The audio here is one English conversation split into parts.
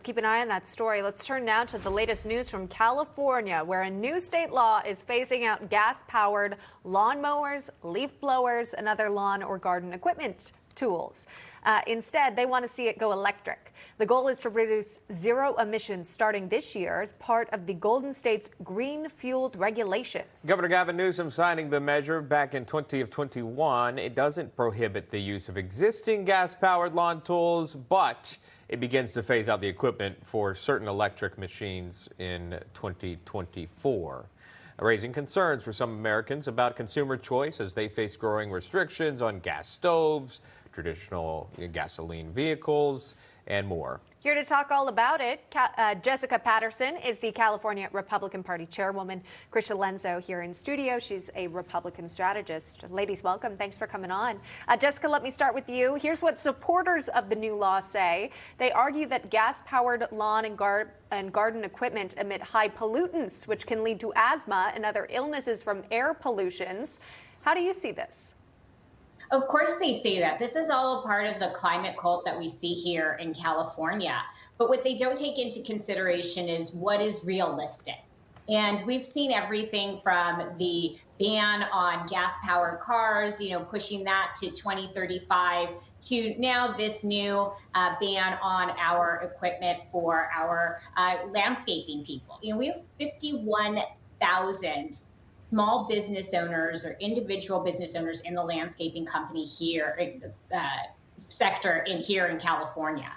Keep an eye on that story. Let's turn now to the latest news from California, where a new state law is phasing out gas-powered lawnmowers, leaf blowers, and other lawn or garden equipment tools. Instead, they want to see it go electric. The goal is to reduce zero emissions starting this year as part of the Golden State's green fueled regulations. Governor Gavin Newsom signing the measure back in 2021. It doesn't prohibit the use of existing gas-powered lawn tools, but it begins to phase out the equipment for certain electric machines in 2024, raising concerns for some Americans about consumer choice as they face growing restrictions on gas stoves, traditional gasoline vehicles, and more. Here to talk all about it, Jessica Patterson is the California Republican Party chairwoman. Krisha Lenzo here in studio. She's a Republican strategist. Ladies, welcome. Thanks for coming on. Jessica, let me start with you. Here's what supporters of the new law say. They argue that gas-powered lawn and garden equipment emit high pollutants, which can lead to asthma and other illnesses from air pollutions. How do you see this? Of course they say that. This is all a part of the climate cult that we see here in California. But what they don't take into consideration is what is realistic. And we've seen everything from the ban on gas-powered cars, pushing that to 2035, to now this new ban on our equipment for our landscaping people. We have 51,000 small business owners or individual business owners in the landscaping company here, sector here in California.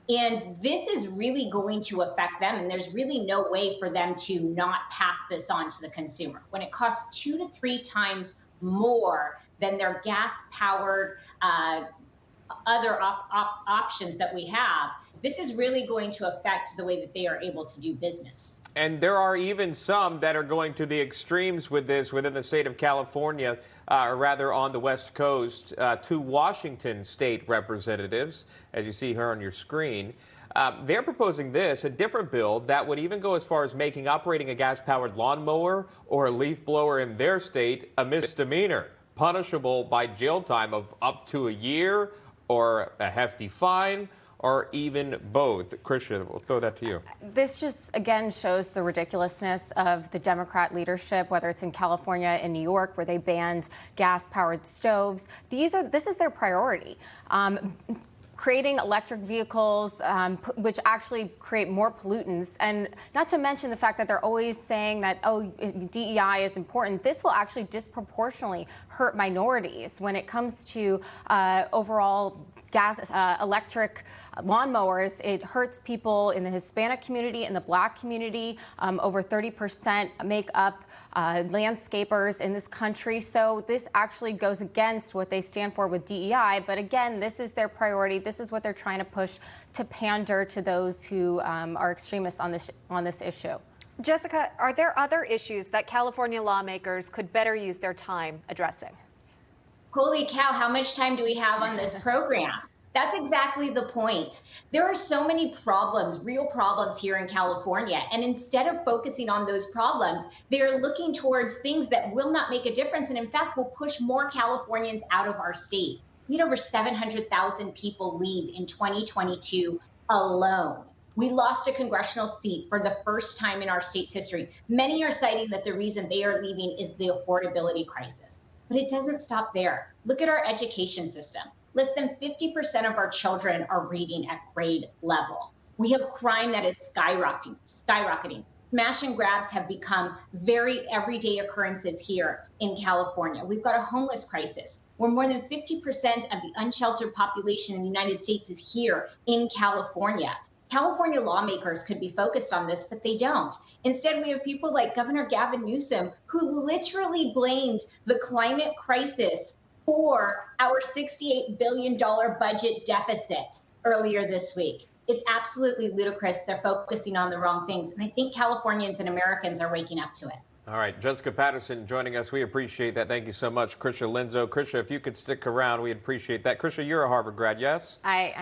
And this is really going to affect them. And there's really no way for them to not pass this on to the consumer. When it costs 2 to 3 times more than their gas-powered other options that we have, this is really going to affect the way that they are able to do business. And there are even some that are going to the extremes with this within the state of California, or rather on the West Coast. 2 Washington state representatives, as you see here on your screen, they're proposing a different bill that would even go as far as making operating a gas-powered lawnmower or a leaf blower in their state a misdemeanor, punishable by jail time of up to a year or a hefty fine, or even both. Krisha, we'll throw that to you. This just, again, shows the ridiculousness of the Democrat leadership, whether it's in California and New York, where they banned gas-powered stoves. This is their priority. Creating electric vehicles, which actually create more pollutants, and not to mention the fact that they're always saying that, DEI is important. This will actually disproportionately hurt minorities when it comes to overall electric lawnmowers. It hurts people in the Hispanic community and the Black community. Over 30% make up landscapers in this country. So this actually goes against what they stand for with DEI. But again, this is their priority. This is what they're trying to push to pander to those who are extremists on this issue. Jessica, are there other issues that California lawmakers could better use their time addressing? Holy cow, how much time do we have on this program? That's exactly the point. There are so many problems, real problems here in California. And instead of focusing on those problems, they're looking towards things that will not make a difference. And in fact, will push more Californians out of our state. We had over 700,000 people leave in 2022 alone. We lost a congressional seat for the first time in our state's history. Many are citing that the reason they are leaving is the affordability crisis. But it doesn't stop there. Look at our education system. Less than 50% of our children are reading at grade level. We have crime that is skyrocketing. Smash and grabs have become very everyday occurrences here in California. We've got a homeless crisis where more than 50% of the unsheltered population in the United States is here in California. California lawmakers could be focused on this, but they don't. Instead, we have people like Governor Gavin Newsom, who literally blamed the climate crisis for our $68 billion budget deficit earlier this week. It's absolutely ludicrous. They're focusing on the wrong things. And I think Californians and Americans are waking up to it. All right, Jessica Patterson joining us. We appreciate that. Thank you so much. Krisha Lenzo. Krisha, if you could stick around, we'd appreciate that. Krisha, you're a Harvard grad, yes? I